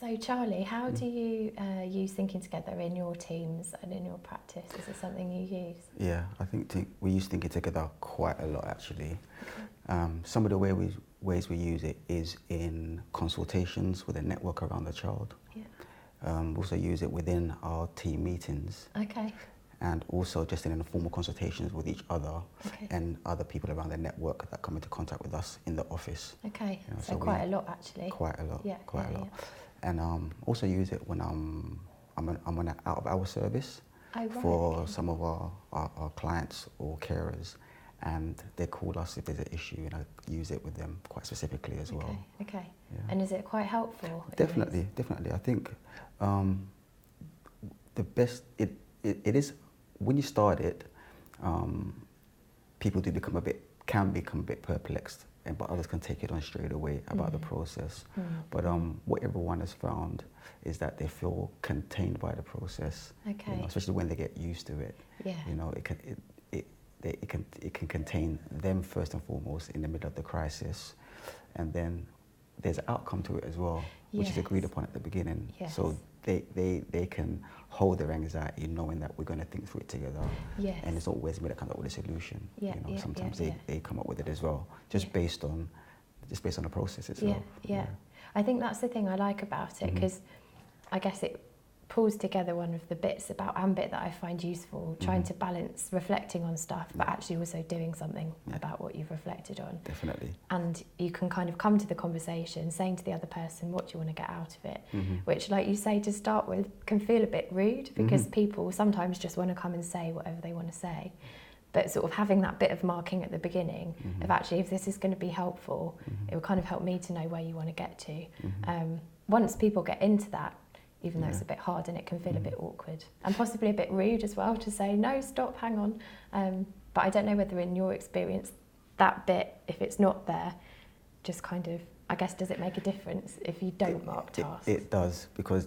So Charlie, how do you use thinking together in your teams and in your practice? Is it something you use? Yeah, I think we use thinking together quite a lot actually. Some of the ways we use it is in consultations with a network around the child. Yeah. We also use it within our team meetings. Okay. And also just in informal consultations with each other and other people around the network that come into contact with us in the office. Okay, You know, so quite a lot actually. Quite a lot, yeah, quite a lot. Yeah. And also use it when I'm on an out-of-hour service for some of our clients or carers, and they call us if there's an issue, and I use it with them quite specifically as well. Okay. Yeah. And is it quite helpful? Definitely. I think the best, it is, when you start it, people can become a bit perplexed, but others can take it on straight away about the process. But what everyone has found is that they feel contained by the process, you know, especially when they get used to it. Yeah. You know, it can contain them first and foremost in the middle of the crisis, and then there's an outcome to it as well, which is agreed upon at the beginning. Yes. So they can hold their anxiety knowing that we're going to think through it together. Yes. And it's always me that comes up with a solution. Yeah, you know, sometimes they come up with it as well, just based on the process itself. Yeah. I think that's the thing I like about it, because I guess it pulls together one of the bits about AMBIT that I find useful, trying to balance reflecting on stuff, but actually also doing something about what you've reflected on. Definitely. And you can kind of come to the conversation saying to the other person, what do you want to get out of it? Which, like you say, to start with, can feel a bit rude, because people sometimes just want to come and say whatever they want to say. But sort of having that bit of marking at the beginning of actually, if this is going to be helpful, it will kind of help me to know where you want to get to. Once people get into that, even though it's a bit hard and it can feel a bit awkward and possibly a bit rude as well to say, no, stop, hang on. But I don't know whether in your experience, that bit, if it's not there, just kind of, I guess, does it make a difference if you don't mark tasks? It does, because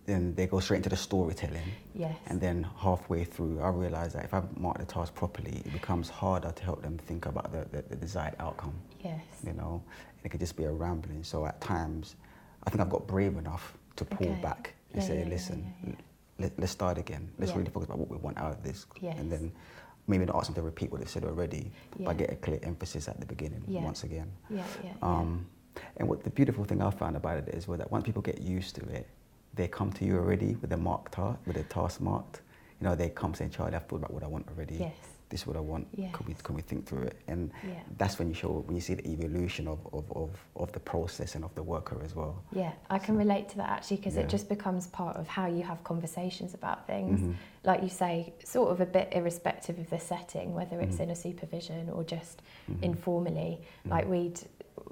then they go straight into the storytelling. Yes. And then halfway through, I realise that if I mark the task properly, it becomes harder to help them think about the desired outcome. Yes. You know, and it could just be a rambling. So at times, I think I've got brave enough to pull back and say, listen, let's start again. Let's really focus on what we want out of this. Yes. And then maybe not ask them to repeat what they've said already, but get a clear emphasis at the beginning once again. And what the beautiful thing I found about it is that once people get used to it, they come to you already with with a task marked. You know, they come saying, Charlie, I've thought about what I want already. Yes. This is what I want. Yes. Can we think through it? And that's when you see the evolution of the process and of the worker as well. Yeah, I can relate to that actually, because it just becomes part of how you have conversations about things. Like you say, sort of a bit irrespective of the setting, whether it's in a supervision or just informally. Like we'd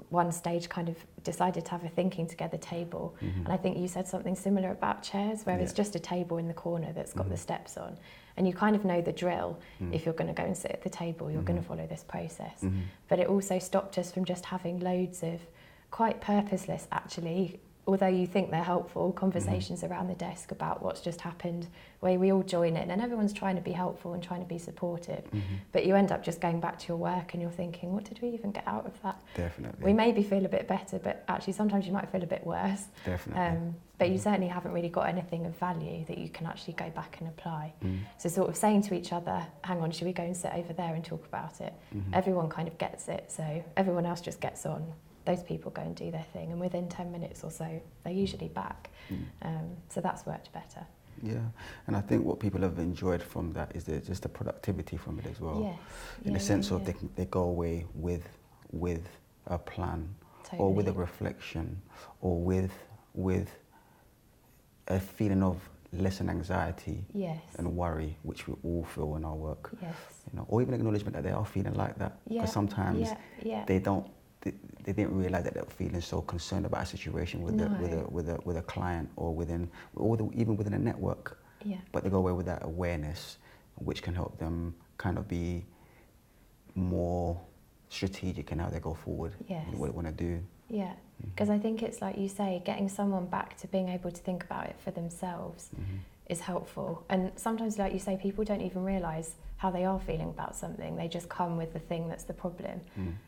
one stage kind of decided to have a thinking together table, and I think you said something similar about chairs, where it's just a table in the corner that's got the steps on. And you kind of know the drill. If you're going to go and sit at the table, you're going to follow this process. But it also stopped us from just having loads of quite purposeless, actually, although you think they're helpful, conversations around the desk about what's just happened, where we all join in and everyone's trying to be helpful and trying to be supportive. But you end up just going back to your work and you're thinking, what did we even get out of that? Definitely. We maybe feel a bit better, but actually sometimes you might feel a bit worse. Definitely. But you certainly haven't really got anything of value that you can actually go back and apply. So sort of saying to each other, hang on, should we go and sit over there and talk about it? Everyone kind of gets it, so everyone else just gets on. Those people go and do their thing, and within 10 minutes or so, they're usually back. So that's worked better. Yeah, and I think what people have enjoyed from that is just the productivity from it as well. Yes. In the sense of they go away with a plan, or with a reflection, or with a feeling of lessened anxiety and worry, which we all feel in our work. Yes. You know, or even acknowledgement that they are feeling like that, because sometimes they didn't realise that they were feeling so concerned about a situation with a client or even within a network. Yeah. But they go away with that awareness, which can help them kind of be more strategic in how they go forward. Yes. And what they want to do. Yeah, because I think it's like you say, getting someone back to being able to think about it for themselves is helpful. And sometimes, like you say, people don't even realise how they are feeling about something. They just come with the thing that's the problem.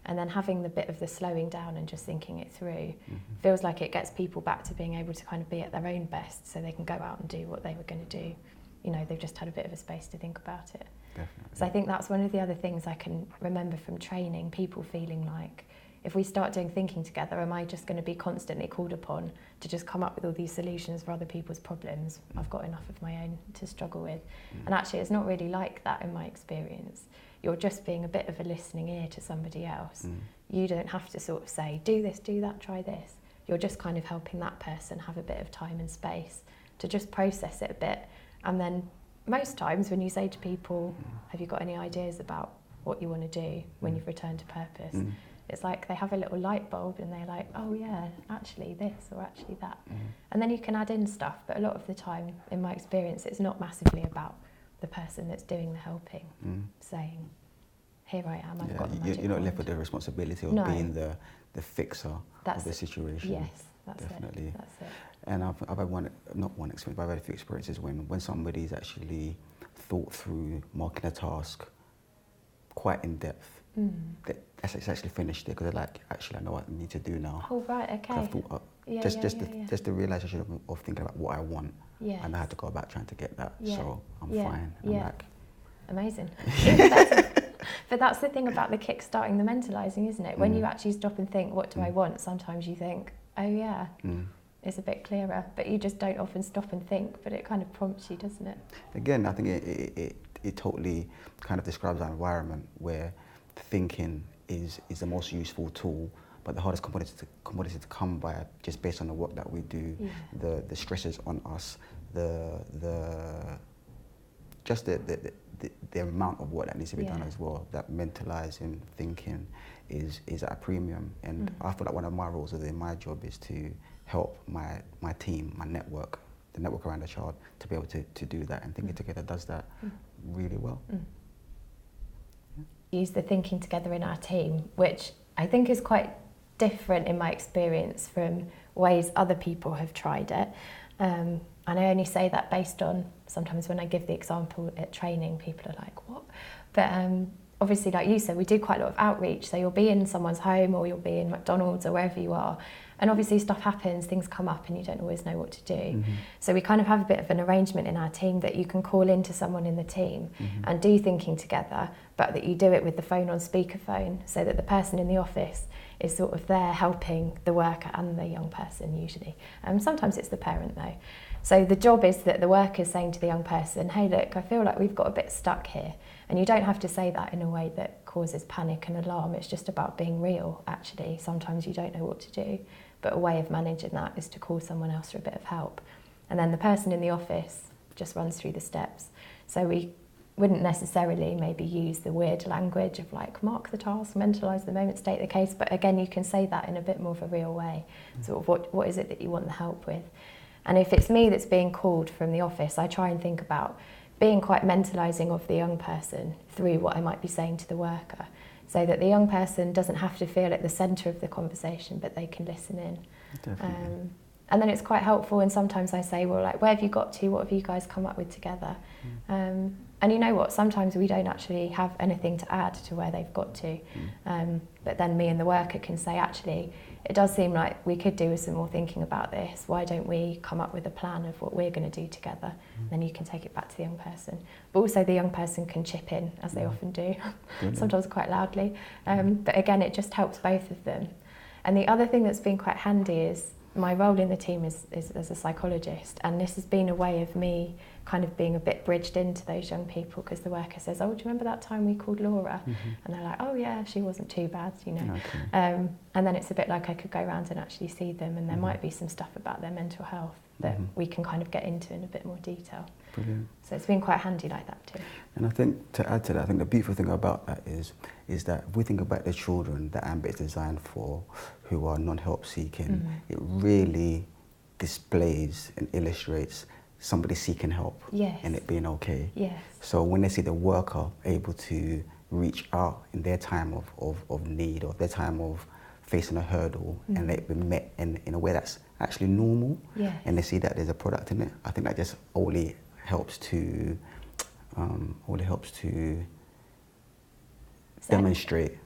And then having the bit of the slowing down and just thinking it through feels like it gets people back to being able to kind of be at their own best, so they can go out and do what they were going to do. You know, they've just had a bit of a space to think about it. Definitely. So I think that's one of the other things I can remember from training, people feeling like, if we start doing thinking together, am I just going to be constantly called upon to just come up with all these solutions for other people's problems? I've got enough of my own to struggle with. And actually, it's not really like that in my experience. You're just being a bit of a listening ear to somebody else. You don't have to sort of say, do this, do that, try this. You're just kind of helping that person have a bit of time and space to just process it a bit. And then most times when you say to people, have you got any ideas about what you want to do when you've returned to purpose? It's like they have a little light bulb and they're like, oh yeah, actually this or actually that. And then you can add in stuff, but a lot of the time, in my experience, it's not massively about the person that's doing the helping, saying, here I am, I've got the magic You're not wand. left with the responsibility of being the fixer of the situation. Yes, that's definitely. it. That's it. And I've had not one experience, but I've had a few experiences when somebody's actually thought through marking a task quite in depth. It's actually finished it because they're like, actually, I know what I need to do now. Oh, right, okay. I thought, just the realization of thinking about what I want, and I had to go about trying to get that. So I'm fine. I'm back. Amazing. But that's the thing about the kick-starting the mentalising, isn't it? When you actually stop and think, what do I want? Sometimes you think, oh yeah, it's a bit clearer, but you just don't often stop and think, but it kind of prompts you, doesn't it? Again, I think it totally kind of describes our environment where thinking is the most useful tool, but the hardest commodity to come by, just based on the work that we do, the stresses on us, the amount of work that needs to be done as well. That mentalizing, thinking is at a premium, and I feel like one of my roles within my job is to help my team, my network, the network around the child, to be able to do that, and Thinking Together does that really well. Use the thinking together in our team, which I think is quite different in my experience from ways other people have tried it. And I only say that based on, sometimes when I give the example at training, people are like, what? But obviously, like you said, we do quite a lot of outreach. So you'll be in someone's home, or you'll be in McDonald's, or wherever you are. And obviously stuff happens, things come up, and you don't always know what to do. So we kind of have a bit of an arrangement in our team that you can call into someone in the team and do thinking together, but that you do it with the phone on speakerphone, so that the person in the office is sort of there helping the worker and the young person usually. Sometimes it's the parent though. So the job is that the worker's saying to the young person, hey look, I feel like we've got a bit stuck here. And you don't have to say that in a way that causes panic and alarm. It's just about being real, actually. Sometimes you don't know what to do, but a way of managing that is to call someone else for a bit of help. And then the person in the office just runs through the steps. So we wouldn't necessarily maybe use the weird language of like mark the task, mentalise the moment, state the case, but again you can say that in a bit more of a real way. Sort of what is it that you want the help with? And if it's me that's being called from the office, I try and think about being quite mentalising of the young person through what I might be saying to the worker, so that the young person doesn't have to feel at the centre of the conversation, but they can listen in. Definitely. And then it's quite helpful, and sometimes I say, well, like, where have you got to? What have you guys come up with together? And you know what, sometimes we don't actually have anything to add to where they've got to. But then me and the worker can say, actually, it does seem like we could do with some more thinking about this. Why don't we come up with a plan of what we're going to do together? Then you can take it back to the young person. But also the young person can chip in, as they often do, sometimes quite loudly. But again, it just helps both of them. And the other thing that's been quite handy is my role in the team is as a psychologist, and this has been a way of me kind of being a bit bridged into those young people, because the worker says, oh, do you remember that time we called Laura? And they're like, oh yeah, she wasn't too bad, you know. Okay. And then it's a bit like I could go around and actually see them, and there might be some stuff about their mental health that we can kind of get into in a bit more detail. Brilliant. So it's been quite handy like that too. And I think to add to that, I think the beautiful thing about that is that if we think about the children that AMBIT is designed for, who are non-help seeking, it really displays and illustrates somebody seeking help and it being okay. Yes. So when they see the worker able to reach out in their time of need, or their time of facing a hurdle, and they've been met in a way that's actually normal, and they see that there's a product in it, I think that just only helps to demonstrate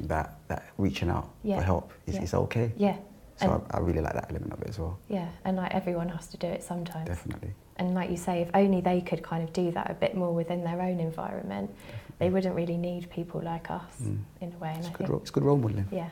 that reaching out for help is okay. Yeah. So I really like that element of it as well. Yeah, and like everyone has to do it sometimes. Definitely. And like you say, if only they could kind of do that a bit more within their own environment, they wouldn't really need people like us in a way. And it's good role modelling. Yeah.